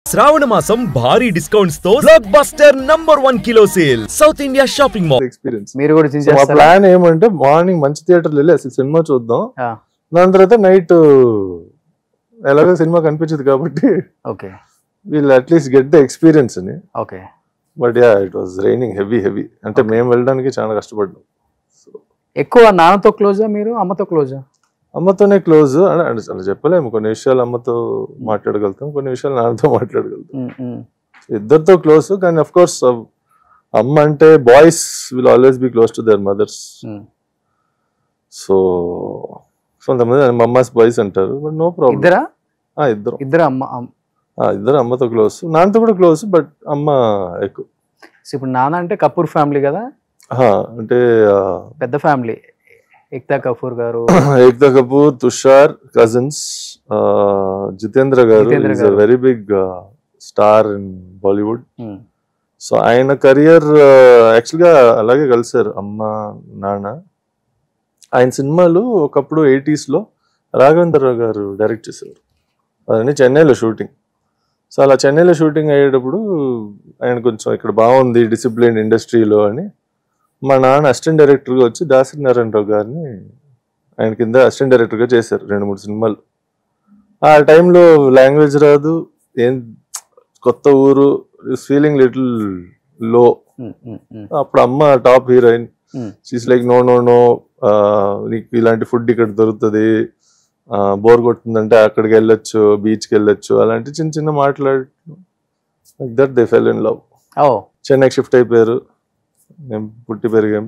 శ్రావణ మాసం భారీ డిస్కౌంట్స్ తో block buster #1 kilo sale south India shopping mall experience. మీరు కూడా మా ప్లాన్ ఏమంటే మార్నింగ్ మంచి థియేటర్లు వెళ్ళి అసలు సినిమా చూద్దాం, దాని తర్వాత నైట్ ఎలాగో సినిమా కనిపించదు కాబట్టి ఓకే వీళ్ళు అట్లీస్ట్ గెట్ ద ఎక్స్పీరియన్స్ అని. Okay but yeah it was raining heavy అంటే మేము వెళ్ళడానికి చాలా కష్టపడ్డాం. ఎక్కువ నాన్నతో క్లోజా మీరు అమ్మతో క్లోజా? అమ్మతోనే క్లోజ్ అలా చెప్పలేము. కొన్ని విషయాలు అమ్మతో మాట్లాడగలుగుతాం, కొన్ని విషయాలు నాన్నతో మాట్లాడగలుగుతాం. ఇద్దరితో క్లోజ్. కానీ అఫ్ కోర్స్ అమ్మ అంటే boys will always be close to their mothers. So కొంతమంది మమ్మాస్ బాయ్స్ అంటారు, బట్ నో ప్రాబ్లం. ఇద్దరు అమ్మతో క్లోజ్, నాన్నతో కూడా క్లోజ్, బట్ అమ్మ ఎక్కువ. ఇప్పుడు నాన్న అంటే కపూర్ ఫ్యామిలీ కదా, అంటే పెద్ద ఫ్యామిలీ. ఏక్తా కపూర్ గారు, ఏక్తా కపూర్, తుషార్ కజిన్స్, జితేంద్ర గారు is a very big star in Bollywood. So ఆయన కెరియర్ యాక్చువల్గా అలాగే కలిసారు అమ్మ నాన్న. ఆయన సినిమాలు ఒకప్పుడు 80s లో రాఘవేంద్రరావు గారు డైరెక్ట్ చేసేవారు, అదని చెన్నైలో షూటింగ్. సో అలా చెన్నైలో షూటింగ్ అయ్యేటప్పుడు ఆయన కొంచెం ఇక్కడ బాగుంది డిసిప్లిన్ ఇండస్ట్రీలో అని మా నాన్న అసిస్టెంట్ డైరెక్టర్గా వచ్చి దాసరి నారాయణరావు గారిని ఆయన కింద అసిస్టెంట్ డైరెక్టర్గా చేశారు 2-3 సినిమాలు. ఆ టైంలో లాంగ్వేజ్ రాదు, ఏం కొత్త ఊరు, ఫీలింగ్ లిటిల్ లో. అప్పుడు అమ్మ top heroine, she's like no నీకు ఇలాంటి ఫుడ్ ఇక్కడ దొరుకుతుంది, బోర్ కొడుతుందంటే అక్కడికి వెళ్ళొచ్చు, బీచ్కి వెళ్ళొచ్చు, అలాంటి చిన్న చిన్న మాట్లాడు. Like that they fell in love. చెన్నైకి షిఫ్ట్ అయిపోయారు, మేము పుట్టి పెరిగాం.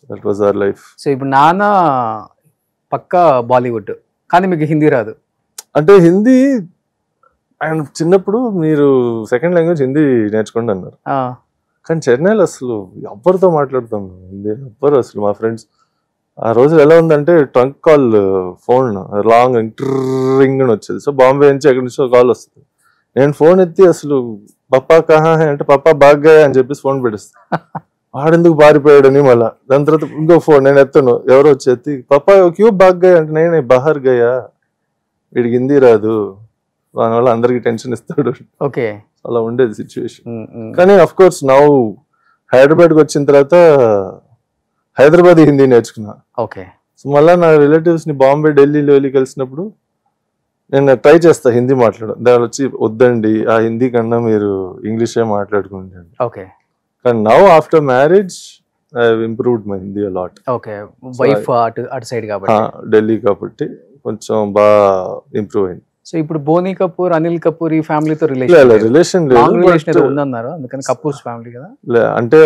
That was our life. So ఇప్పుడు నాన్న పక్కా బాలీవుడ్, కానీ మీకు హిందీ రాదు. అంటే హిందీ ఆయన చిన్నప్పుడు మీరు సెకండ్ లాంగ్వేజ్ హిందీ నేర్చుకోండి అన్నారు, కానీ చెన్నైలో అసలు ఎవ్వరితో మాట్లాడతాం హిందీ, ఎవ్వరు అసలు. మా ఫ్రెండ్స్ ఆ రోజు ఎలా ఉందంటే ట్రంక్ కాల్, ఫోన్ లాంగ్ ఇంటరింగ్ అని వచ్చేది. సో బాంబే నుంచి ఎక్కడి నుంచో కాల్ వస్తుంది, నేను ఫోన్ ఎత్తి అసలు పప్పా కహా హై అంటే పప్పా బాగా అని చెప్పేసి ఫోన్ పెట్టేస్తా. వాడెందుకు పారిపోయాడని. మళ్ళీ దాని తర్వాత ఇంకో ఫోన్ నేను ఎత్తాను, ఎవరో వచ్చి ఎత్తి పప్పా క్యూ బాగా అంటే నేను బహార్ గయా, వీడికి హిందీ రాదు, దానివల్ల అందరికి టెన్షన్ ఇస్తాడు. ఓకే, అలా ఉండేది సిచ్యువేషన్. కానీ అఫ్ కోర్స్ నౌ హైదరాబాద్కి వచ్చిన తర్వాత హైదరాబాద్ హిందీ నేర్చుకున్నా. ఓకే. సో మళ్ళీ నా రిలేటివ్స్ ని బాంబే ఢిల్లీలో వెళ్ళి కలిసినప్పుడు నేను ట్రై చేస్తా హిందీ మాట్లాడడం, దాని వచ్చి వద్దండి ఆ హిందీ కన్నా మీరు ఇంగ్లీషే మాట్లాడుకుంటండి. ఓకే. కానీ now after marriage I have improved my Hindi a lot. Okay, wife అటు సైడ్ కాబట్టి, ఢిల్లీ కాబట్టి కొంచెం బాగా ఇంప్రూవ్ అయింది. సో ఇప్పుడు బోనీ కపూర్, అనిల్ కపూర్ ఈ ఫ్యామిలీతో రిలేషన్ ఉందన్నారు, అందుకని కపూర్స్ ఫ్యామిలీ కదా. అంటే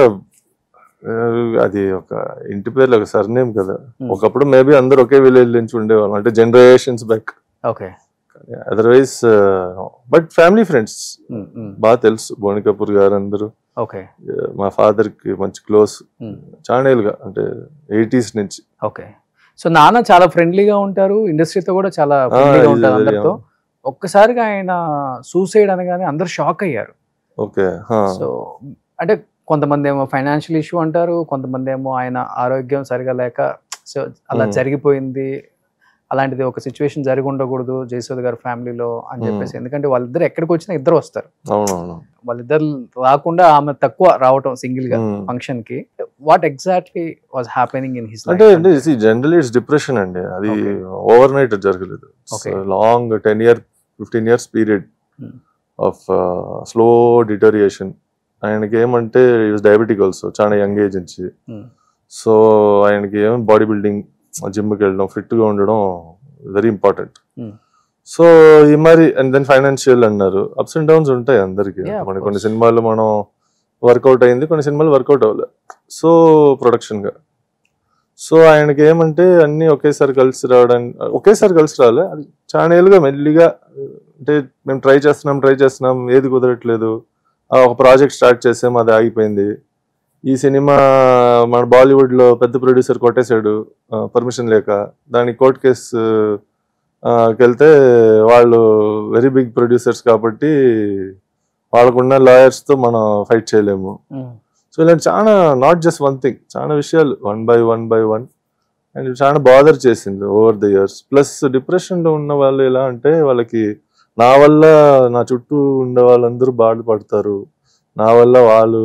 అది ఒక ఇంటి పేర్లు ఒక సర్నేమ్ కదా. ఒకప్పుడు మేబీ అందరు ఒకే విలేజ్ నుంచి ఉండేవాళ్ళం, అంటే generations back. Okay. Otherwise but family friends బాగా తెలుసు. బోని కపూర్ గారు అందరూ ఓకే, మా ఫాదర్ కి మంచి క్లోజ్, చానేలుగా అంటే 80s నుంచి. ఓకే. సో నాన్న చాలా ఫ్రెండ్లీగా ఉంటారు, ఇండస్ట్రీతో కూడా చాలా ఫ్రెండ్లీగా ఉంటారు అందరితో. ఒక్కసారిగా ఆయన సూసైడ్ అనగానే అందరు షాక్ అయ్యారు. ఓకే. సో అంటే కొంతమంది ఏమో ఫైనాన్షియల్ ఇష్యూ అంటారు, కొంతమంది ఏమో ఆయన ఆరోగ్యం సరిగా లేక సో అలా జరిగిపోయింది, అలాంటిది ఒక సిచ్యువేషన్ జరిగి ఉండకూడదు జయసూద్ గారి ఫ్యామిలీలో అని చెప్పేసి. ఎందుకంటే వాళ్ళిద్దరు ఎక్కడికి వచ్చినా ఇద్దరు వస్తారు, వాళ్ళిద్దరు రాకుండా ఆమె తక్కువ రావటం సింగిల్ గా ఫంక్షన్ కి. What exactly was happening in his life? అంటే జనరల్లీ ఇట్స్ డిప్రెషన్ అండి, అది ఓవర్ నైట్ జరగలేదు. Long 10-15 years period of slow deterioration. ఆయనకి ఏమంటే డయాబెటిక్ ఆల్సో, చాలా యంగ్ ఏజ్ నుంచి. సో ఆయనకి ఏమో బాడీ బిల్డింగ్, జిమ్కి వెళ్ళడం, ఫిట్గా ఉండడం వెరీ ఇంపార్టెంట్. సో ఈ మరి అండ్ దెన్ ఫైనాన్షియల్ అన్నారు, అప్స్ అండ్ డౌన్స్ ఉంటాయి అందరికి. కొన్ని సినిమాలు మనం వర్కౌట్ అయింది, కొన్ని సినిమాలు వర్కౌట్ అవ్వలేదు. సో ప్రొడక్షన్గా సో ఆయనకి ఏమంటే అన్నీ ఒకేసారి కలిసి రాలే. అది చాలా ఏళ్ళుగా మెల్లిగా, అంటే మేము ట్రై చేస్తున్నాం ఏది కుదరట్లేదు. ఒక ప్రాజెక్ట్ స్టార్ట్ చేసాం, అది ఆగిపోయింది. ఈ సినిమా మన బాలీవుడ్లో పెద్ద ప్రొడ్యూసర్ కొట్టేశాడు పర్మిషన్ లేక. దానికి కోర్ట్ కేసు వెళ్తే వాళ్ళు వెరీ బిగ్ ప్రొడ్యూసర్స్ కాబట్టి వాళ్ళకున్న లాయర్స్తో మనం ఫైట్ చేయలేము. సో ఇలాంటి చాలా నాట్ జస్ట్ వన్ థింగ్, చాలా విషయాలు వన్ బై వన్ అండ్ చాలా బాదర్ చేసింది ఓవర్ ద ఇయర్స్. ప్లస్ డిప్రెషన్లో ఉన్న వాళ్ళు ఎలా అంటే వాళ్ళకి నా వల్ల నా చుట్టూ ఉండే వాళ్ళందరూ బాధపడతారు, నా వల్ల వాళ్ళు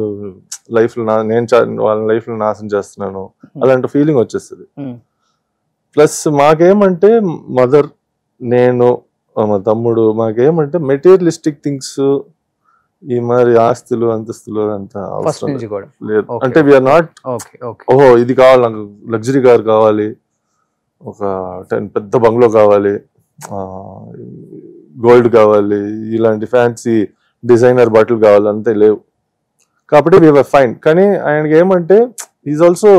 లైఫ్ లో నేను వాళ్ళ లైఫ్ లో నాశనం చేస్తున్నాను అలాంటి ఫీలింగ్ వచ్చేస్తుంది. ప్లస్ మాకేమంటే మదర్, నేను, మా తమ్ముడు, మాకేమంటే మెటీరియలిస్టిక్ థింగ్స్, ఈ మరి ఆస్తులు అంతస్తులు అంత అవసరం లేదు. అంటే వీఆర్ నాట్ ఓహో ఇది కావాలి నాకు, లగ్జరీ కార్ కావాలి, ఒక పెద్ద బంగ్లో కావాలి, గోల్డ్ కావాలి, ఇలాంటి ఫ్యాన్సీ డిజైనర్ బట్టలు కావాలి అంతే లేవు. కాబట్టి వీఆర్ ఫైన్. కానీ ఆయనకి ఏమంటే ఈజ్ ఆల్సో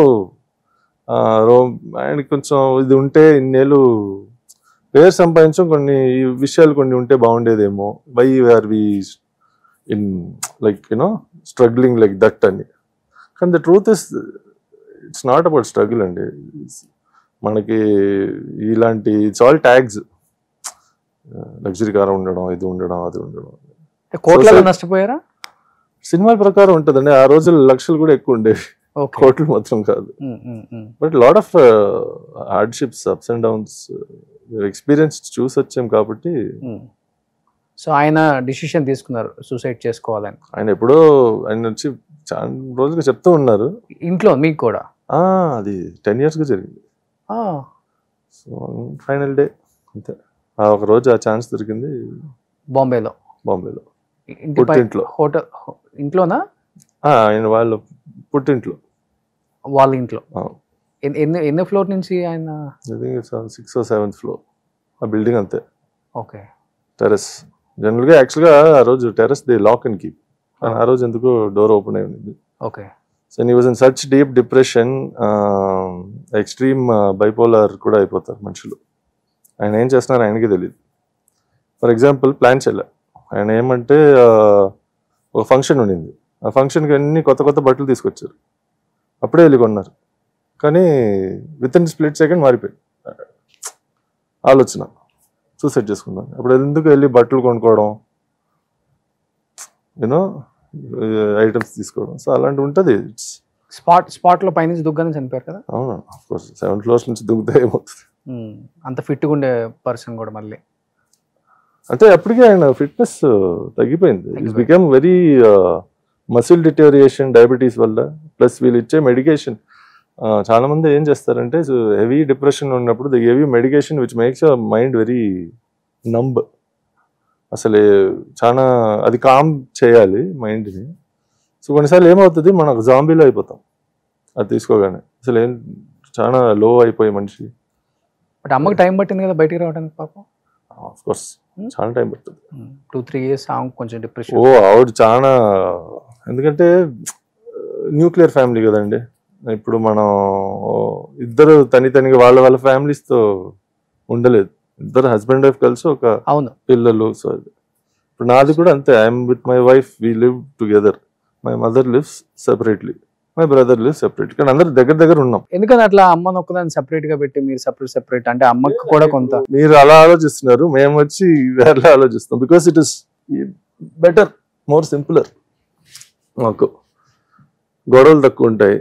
ఆయనకి కొంచెం ఇది ఉంటే ఇన్నేళ్ళు పేరు సంపాదించడం, కొన్ని విషయాలు కొన్ని ఉంటే బాగుండేదేమో, why are we in like struggling like that అని. కానీ the truth is it's not about struggle అండి. మనకి ఇలాంటి it's all tags, luxury car ఉండడం, ఇది ఉండడం, అది ఉండడం. కోట్లలో నష్టపోయారా? సినిమాల ప్రకారం ఉంటుందండి. ఆ రోజులు లక్షలు కూడా ఎక్కువ ఉండేవి, కోట్లు మాత్రం కాదు. But lot of hardships, ups and downs experience చూసి వచ్చాం కాబట్టి. సో ఆయన డిసిషన్ తీసుకున్నారు సూసైడ్ చేసుకోవాలని. ఆయన ఎప్పుడో ఆయన వచ్చి చాలా రోజులుగా చెప్తూ ఉన్నారు ఇంట్లో. మీకు కూడా అది 10 years గా జరిగింది. సో ఫైనల్ డే అంతే. ఆ ఒక రోజు ఆ ఛాన్స్ దొరికింది బాంబేలో. పుట్టింట్లో. హోటల్ ఇంట్లోనా? ఆయన వాళ్ళ పుట్టింట్లో, వాళ్ళ ఇంట్లో. ఎన్ని ఫ్లోర్ నుంచి ఆయన? 6th or 7th floor ఆ బిల్డింగ్ అంతే. ఓకే. టెర్రస్. జనరల్గా యాక్చువల్గా ఆ రోజు టెర్రస్ ది లాక్ అండ్ కీప్, కానీ ఆ రోజు ఎందుకు డోర్ ఓపెన్ అయి ఉంది. Okay. So he was in such deep depression, extreme bipolar కూడా అయిపోతారు మనుషులు. ఆయన ఏం చేస్తున్నారు ఆయనకి తెలియదు. ఫర్ ఎగ్జాంపుల్ ప్లాన్ చేయలే ఆయన. ఏమంటే ఒక ఫంక్షన్ ఉండింది, ఆ ఫంక్షన్కి అన్ని కొత్త కొత్త బట్టలు తీసుకొచ్చారు, అప్పుడే వెళ్ళి కొన్నారు. కానీ విత్ ఇన్ స్ప్లిట్ సెకండ్ మారిపోయింది ఆలోచన, సూసైడ్ చేసుకున్నాను. అప్పుడు ఎందుకు వెళ్ళి బట్టలు కొనుక్కోవడం, ఐటమ్స్ తీసుకోవడం. సో అలాంటి ఉంటుంది. స్పాట్లో పైనుంచి దుగ్గానే చనిపోయారు కదా? అవును, ఆఫ్ కోర్స్ 7 floors నుంచి దుగ్గితే ఏమవుతుంది. అంత ఫిట్గా ఉండే పర్సన్ కూడా మళ్ళీ అంటే అప్పటికే ఆయన ఫిట్నెస్ తగ్గిపోయింది. It's become very muscle deterioration diabetes వల్ల. ప్లస్ వీళ్ళు ఇచ్చే మెడికేషన్, చాలా మంది ఏం చేస్తారంటే హెవీ డిప్రెషన్ ఉన్నప్పుడు the give you medication which makes your mind very numb. అసలు చాలా అది కామ్ చేయాలి మైండ్ని. సో కొన్నిసార్లు ఏమవుతుంది, మనకు జాంబీలో అయిపోతాం అది తీసుకోగానే. అసలు ఏం చాలా లో అయిపోయి మనిషి. బట్ అమ్మకి టైం పట్టింది కదా బయటికి రావడానికి పాపం. ఆఫ్ కోర్స్ చాలా టైం పడుతుంది. 2-3 years కొంచెం డిప్రెషన్. ఆవిడ చాలా, ఎందుకంటే న్యూక్లియర్ ఫ్యామిలీ కదండి. ఇప్పుడు మనం ఇద్దరు తనిగా వాళ్ళ ఫ్యామిలీస్తో ఉండలేదు. ఇద్దరు హస్బెండ్ వైఫ్ కలిసి ఒక పిల్లలు. సో ఇప్పుడు నాది కూడా అంతే. I'm with my wife, we live together. My mother lives separately, my brother lives separate. కానీ అందరు దగ్గర ఉన్నాం. ఎందుకని అట్లా అమ్మను ఒక్కదాన్ని సెపరేట్ గా పెట్టి మీరు సెపరేట్ అంటే అమ్మకి కూడా కొంత మీరు అలా ఆలోచిస్తున్నారు, మేము వచ్చి వేరే ఆలోచిస్తాం. Because it is better, more simpler. మాకు గొడవలు తక్కువ ఉంటాయి.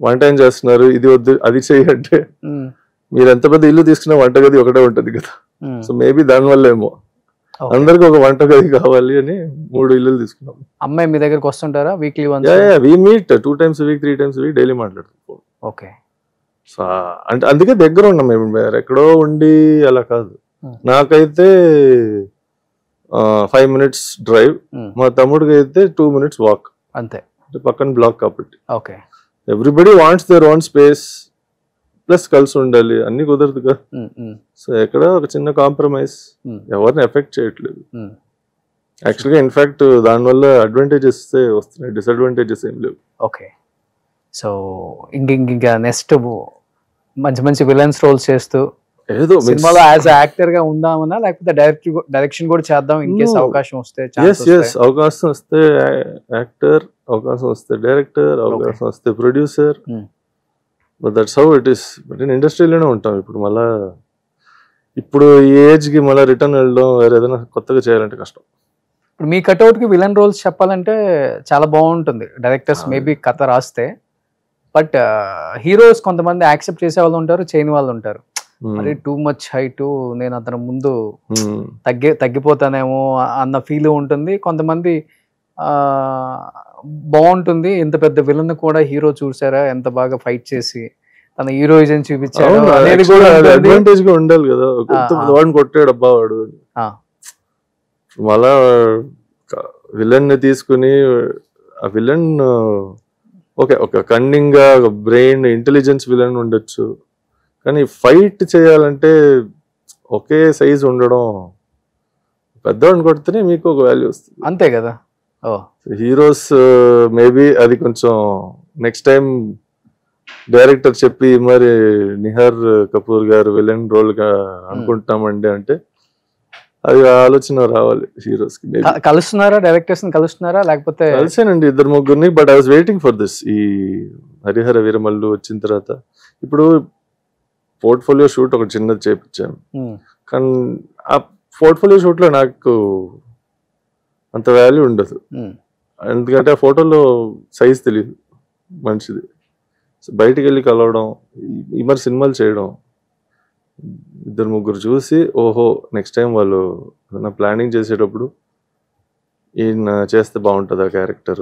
వంట ఏం చేస్తున్నారు, ఇది వద్దు అది చెయ్యంటే, మీరు ఎంత పెద్ద ఇల్లు తీసుకున్నా వంటగది ఒకటే ఉంటది కదా. సో మేబీ దానివల్ల ఏమో అందరికి ఒక వంటగది కావాలి అని 3 ఇల్లులు తీసుకున్నాం. అమ్మాయి మీ దగ్గరకు వస్తుంటారా weekly once? We meet 2 times a week, 3 times a week daily మాట్లాడుతాం. ఓకే. సో అంటే అందుకే దగ్గర ఉన్నాం మేము, ఎక్కడో ఉండి అలా కాదు. నాకైతే 5 minutes డ్రైవ్, మా తమ్ముడికి అయితే 2 minutes వాక్ అంతే. పక్కన బ్లాక్ కాబట్టి. Okay. Everybody wants their own space, plus కలిసి ఉండాలి. అన్ని కుదరదుగా. సో ఎక్కడ ఒక చిన్న కాంప్రమైజ్ ఎవరిని ఎఫెక్ట్ చేయట్లేదు. యాక్చువల్గా ఇన్ఫాక్ట్ దానివల్ల అడ్వాంటేజెస్ వస్తున్నాయి, డిసడ్వాంటేజెస్ ఏం లేవు. ఓకే. సో ఇంకా నెక్స్ట్ మంచి విలన్స్ రోల్స్ చేస్తూ ఏదో సినిమాలో యాజ్ యాక్టర్ గా ఉందామన్నా, లేకపోతే డైరెక్షన్ కూడా చేద్దాం ఇన్ కేస్ అవకాశం వస్తే? అవకాశం వస్తే యాక్టర్, అవకాశం వస్తే డైరెక్టర్, అవకాశం వస్తే producer. But that's how it is. But నేను ఇండస్ట్రీలోనే ఉంటాం ఇప్పుడు. మళ్ళా ఇప్పుడు ఈ ఏజ్కి మళ్ళీ రిటర్న్ వెళ్ళడం, వేరే ఏదైనా కొత్తగా చేయాలంటే కష్టం. ఇప్పుడు మీ కట్అవుట్కి విలన్ రోల్స్ చెప్పాలంటే చాలా బాగుంటుంది. డైరెక్టర్స్ మేబీ కథ రాస్తే, బట్ హీరోస్ కొంతమంది యాక్సెప్ట్ చేసే వాళ్ళు ఉంటారు, చేయని వాళ్ళు ఉంటారు. మరి టూ మచ్ హైట్, నేను అతను ముందు తగ్గిపోతానేమో అన్న ఫీల్ ఉంటుంది. కొంతమంది బాగుంటుంది, ఇంత పెద్ద విలన్ కూడా హీరో చూసారా ఎంత బాగా ఫైట్ చేసి తన హీరోయిజం చూపించాడు అనేది కూడా అడ్వాంటేజ్ గా ఉండాలి కదా. వాడిని కొట్టాడు అబ్బా వాడు, మళ్ళా విలన్ ని తీసుకుని ఆ విలన్ ఒక కన్నింగ్ గా బ్రెయిన్ ఇంటెలిజెన్స్ విలన్ ఉండొచ్చు, కానీ ఫైట్ చేయాలంటే ఒకే సైజ్ ఉండడం, పెద్దవాడిని కొడితేనే మీకు ఒక వాల్యూ వస్తుంది. అంతే కదా. హీరోస్ మేబీ అది కొంచెం నెక్స్ట్ టైం డైరెక్టర్ చెప్పి మరి నిహార్ కపూర్ గారు విలన్ రోల్ గా అనుకుంటున్నామండి అంటే అది ఆలోచన రావాలి హీరోస్ కి. కలుస్తున్నారా డైరెక్టర్స్ ని కలుస్తున్నారా లేకపోతే? కలిసానండి 2-3 but I was waiting for this. ఈ హరిహర వీరమల్లు వచ్చిన తర్వాత ఇప్పుడు పోర్ట్ఫోలియో షూట్ ఒక చిన్నది చేపించాను, కానీ ఆ పోర్ట్ఫోలియో షూట్ లో నాకు అంత వాల్యూ ఉండదు, ఎందుకంటే ఆ ఫోటోలో సైజ్ తెలియదు మనిషిది. బయటికి వెళ్ళి కలవడం, ఈ మరి సినిమాలు చేయడం, 2-3 చూసి ఓహో నెక్స్ట్ టైం వాళ్ళు ప్లానింగ్ చేసేటప్పుడు ఈయన చేస్తే బాగుంటుంది ఆ క్యారెక్టర్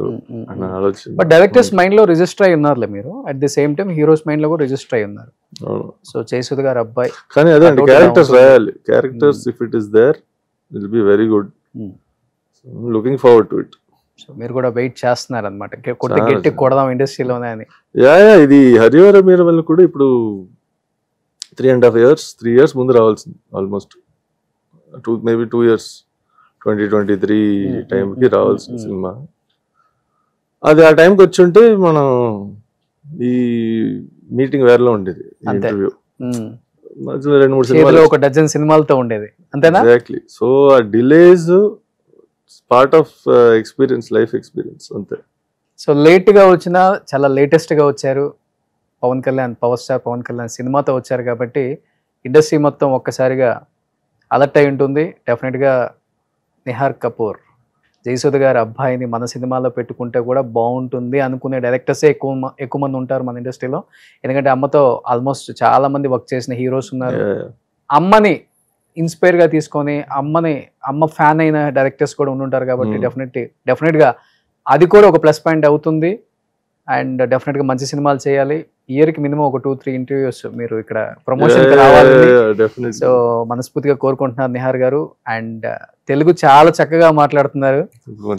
అన్న ఆలోచన. బట్ డైరెక్టర్స్ మైండ్ లో రిజిస్టర్ అయి ఉన్నారులే మీరు, at the same time heroes mind లో కూడా రిజిస్టర్ అయి ఉన్నారు. సో జయసుధ గారు అబ్బాయి, కానీ అదే అండి క్యారెక్టర్స్ రాయాలి. Characters if it is there will be very good. Looking forward to it. So మీరు కూడా వెయిట్ చేస్తున్నారు అనమాట, గట్టి కొడదాం ఇండస్ట్రీలోనే అని. ఇది హరిహర వీరమల్లు కూడా ఇప్పుడు 3 years ముందు రావాల్సింది, ఆల్మోస్ట్ మేబీ 2 years 2023 టైంకి రావాల్సిన సినిమా. అది ఆ టైంకి వచ్చి ఉంటే మనం ఈ మీటింగ్ వేరేలో ఉండేది, ఇంటర్వ్యూ 2-3 సినిమాలు, ఒక డజన్ సినిమాలతో ఉండేది అంతేనా. ఎగ్జాక్ట్లీ. సో ఆ delays part of experience, life experience అంతే. సో లేట్ గా వచ్చినా చాలా లేటెస్ట్ గా వచ్చారు. పవర్ స్టార్ పవన్ కళ్యాణ్ సినిమాతో వచ్చారు కాబట్టి ఇండస్ట్రీ మొత్తం ఒక్కసారిగా అలర్ట్ అయి ఉంటుంది. డెఫినెట్గా నిహార్ కపూర్ జయసుధ గారి అబ్బాయిని మన సినిమాలో పెట్టుకుంటే కూడా బాగుంటుంది అనుకునే డైరెక్టర్సే ఎక్కువ మంది ఉంటారు మన ఇండస్ట్రీలో. ఎందుకంటే అమ్మతో ఆల్మోస్ట్ చాలా మంది వర్క్ చేసిన హీరోస్ ఉన్నారు. అమ్మని ఇన్స్పైర్గా తీసుకొని అమ్మ ఫ్యాన్ అయిన డైరెక్టర్స్ కూడా ఉండుంటారు కాబట్టి డెఫినెట్గా అది కూడా ఒక ప్లస్ పాయింట్ అవుతుంది. అండ్ డెఫినెట్గా మంచి సినిమాలు చేయాలి. ఇయర్కి మినిమం ఒక 2-3 ఇంటర్వ్యూస్ మీరు ఇక్కడ ప్రమోషన్ రావాలి. సో మనస్ఫూర్తిగా కోరుకుంటున్నారు నిహార్ గారు. అండ్ తెలుగు చాలా చక్కగా మాట్లాడుతున్నారు,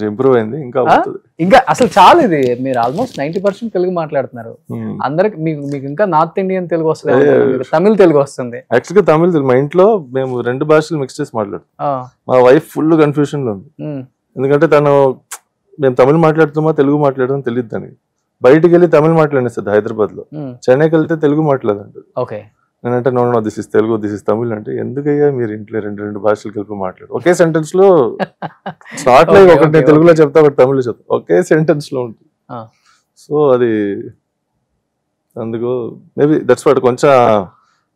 ఇంప్రూవ్ అయింది ఇంకా అసలు చాలా. ఇది మీరు ఆల్మోస్ట్ 90% తెలుగు మాట్లాడుతున్నారు. అందరికి మీకు ఇంకా నార్త్ ఇండియన్ తెలుగు వస్తుంది, తమిళ తెలుగు వస్తుంది. యాక్చువల్గా తమిళ మా ఇంట్లో మేము 2 భాషలు మిక్స్ చేసి మాట్లాడుతాం. మా వైఫ్ ఫుల్ కన్ఫ్యూజన్ లో ఉంది, ఎందుకంటే తను మేము తమిళ మాట్లాడుతామా తెలుగు మాట్లాడదాం తెలియదు దానికి. బయటికి వెళ్ళి తమిళ మాట్లాడేస్తుంది హైదరాబాద్ లో, చెన్నైకి వెళ్తే తెలుగు మాట్లాడంటారు. నేనంటే no this is Telugu, this is Tamil అంటే, ఎందుకయ్యా మీరు ఇంట్లో 2 భాషలు కలిపి మాట్లాడు, ఒకే సెంటెన్స్ లో స్టార్ట్ లో ఒకటి నేను తెలుగులో చెప్తా ఒకటి తమిళలో చెప్తా, ఒకే సెంటెన్స్ లో ఉంటుంది. సో అది అందుకు మేబీ దట్స్ వాట్. కొంచెం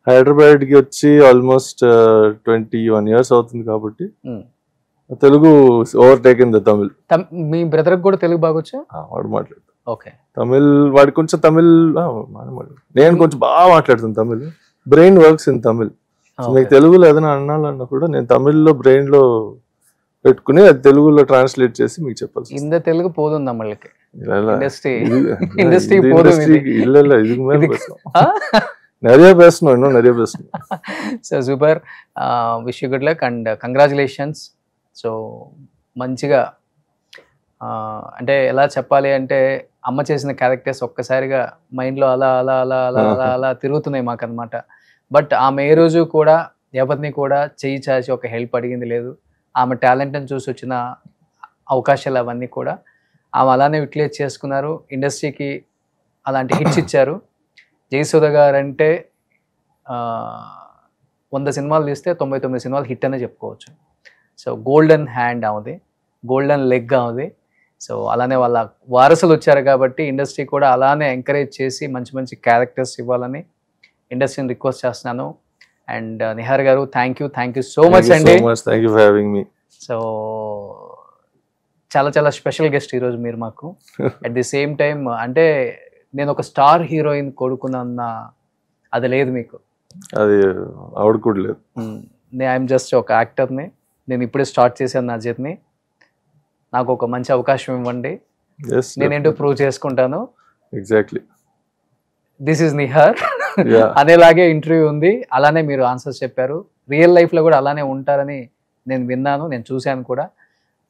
హైదరాబాద్ కి వచ్చి ఆల్మోస్ట్ 21 years అవుతుంది కాబట్టి Telugu overtake in the Tamil. Me brother కూడా తెలుగు బాగా వచ్చా? వాడు మాట్లాడు తమిళ్, వాడి కొంచెం తమిళ్, నేను కొంచెం బాగా మాట్లాడుతాను Tamil. Brain works in Tamil. మీకు తెలుగులో ఏదైనా అన్నాలన్నా కూడా నేను తమిళ్లో బ్రెయిన్ లో పెట్టుకుని అది తెలుగులో ట్రాన్స్లేట్ చేసి మీకు చెప్పాలి. இந்த தெலுங்கு போதும் நம்மளுக்கு இண்டஸ்ட்ரி இல்ல இதுக்கு மேல பேசணும், நிறைய பேசணும், இன்னும் நிறைய பேசணும். So super, wish you good luck and congratulations. So మంచిగా అంటే ఎలా చెప్పాలి అంటే అమ్మ చేసిన క్యారెక్టర్స్ ఒక్కసారిగా మైండ్లో అలా అలా అలా అలా అలా అలా తిరుగుతున్నాయి మాకు అనమాట. బట్ ఆమె ఏ రోజు కూడా ఎవరిని కూడా చేయి చాచి ఒక హెల్ప్ అడిగింది లేదు. ఆమె టాలెంట్ని చూసి వచ్చిన అవకాశాలు అవన్నీ కూడా ఆమె అలానే యూటిలైజ్ చేసుకున్నారు. ఇండస్ట్రీకి అలాంటి హిట్స్ ఇచ్చారు. జయసుధ గారు అంటే 100 సినిమాలు తీస్తే 99 సినిమాలు హిట్ అనే చెప్పుకోవచ్చు. సో గోల్డెన్ హ్యాండ్ అవుది, గోల్డెన్ లెగ్ అవుది. సో అలానే వాళ్ళ వారసులు వచ్చారు కాబట్టి ఇండస్ట్రీ కూడా అలానే ఎంకరేజ్ చేసి మంచి మంచి క్యారెక్టర్స్ ఇవ్వాలని ఇండస్ట్రీని రిక్వెస్ట్ చేస్తున్నాను. అండ్ నిహార్ గారు థ్యాంక్ యూ సో మచ్ అండి. సో చాలా చాలా స్పెషల్ గెస్ట్ ఈరోజు మీరు మాకు. అట్ ది సేమ్ టైం అంటే నేను ఒక స్టార్ హీరోయిన్ కొడుకున్న అది లేదు మీకు. అది ఆవిడ కూడా లేదు. ఐఎమ్ జస్ట్ ఒక యాక్టర్ని, నేను ఇప్పుడే స్టార్ట్ చేశాను నా జర్నీ, నాకు ఒక మంచి అవకాశం ఇవ్వండి, నేనేంటో ప్రూవ్ చేసుకుంటాను. ఎగ్జాక్ట్లీ, దిస్ ఈజ్ నిహార్ అనేలాగే ఇంటర్వ్యూ ఉంది, అలానే మీరు ఆన్సర్స్ చెప్పారు. రియల్ లైఫ్లో కూడా అలానే ఉంటారని నేను విన్నాను, నేను చూశాను కూడా.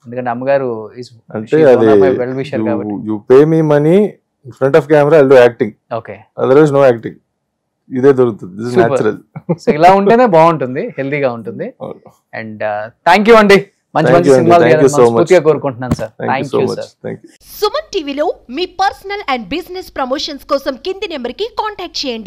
ఎందుకంటే అమ్మగారు అంటే అది వెల్ విషర్ కాబట్టి. You pay me money in front of camera, I'll do acting, okay, otherwise no acting. ఇదే దొరుకుతుంది, దిస్ ఇస్ నేచురల్. సో ఇలా ఉంటేనే బాగుంటుంది, హెల్దీగా ఉంటుంది. అండ్ థ్యాంక్ యూ అండి, మంచి మంచి సినిమాలు పూర్తిగా కోరుకుంటున్నాను sir. Thank you sir. Suman టీవీలో మీ పర్సనల్ అండ్ బిజినెస్ ప్రమోషన్స్ కోసం కింది నెంబర్కి కాంటాక్ట్ చేయండి.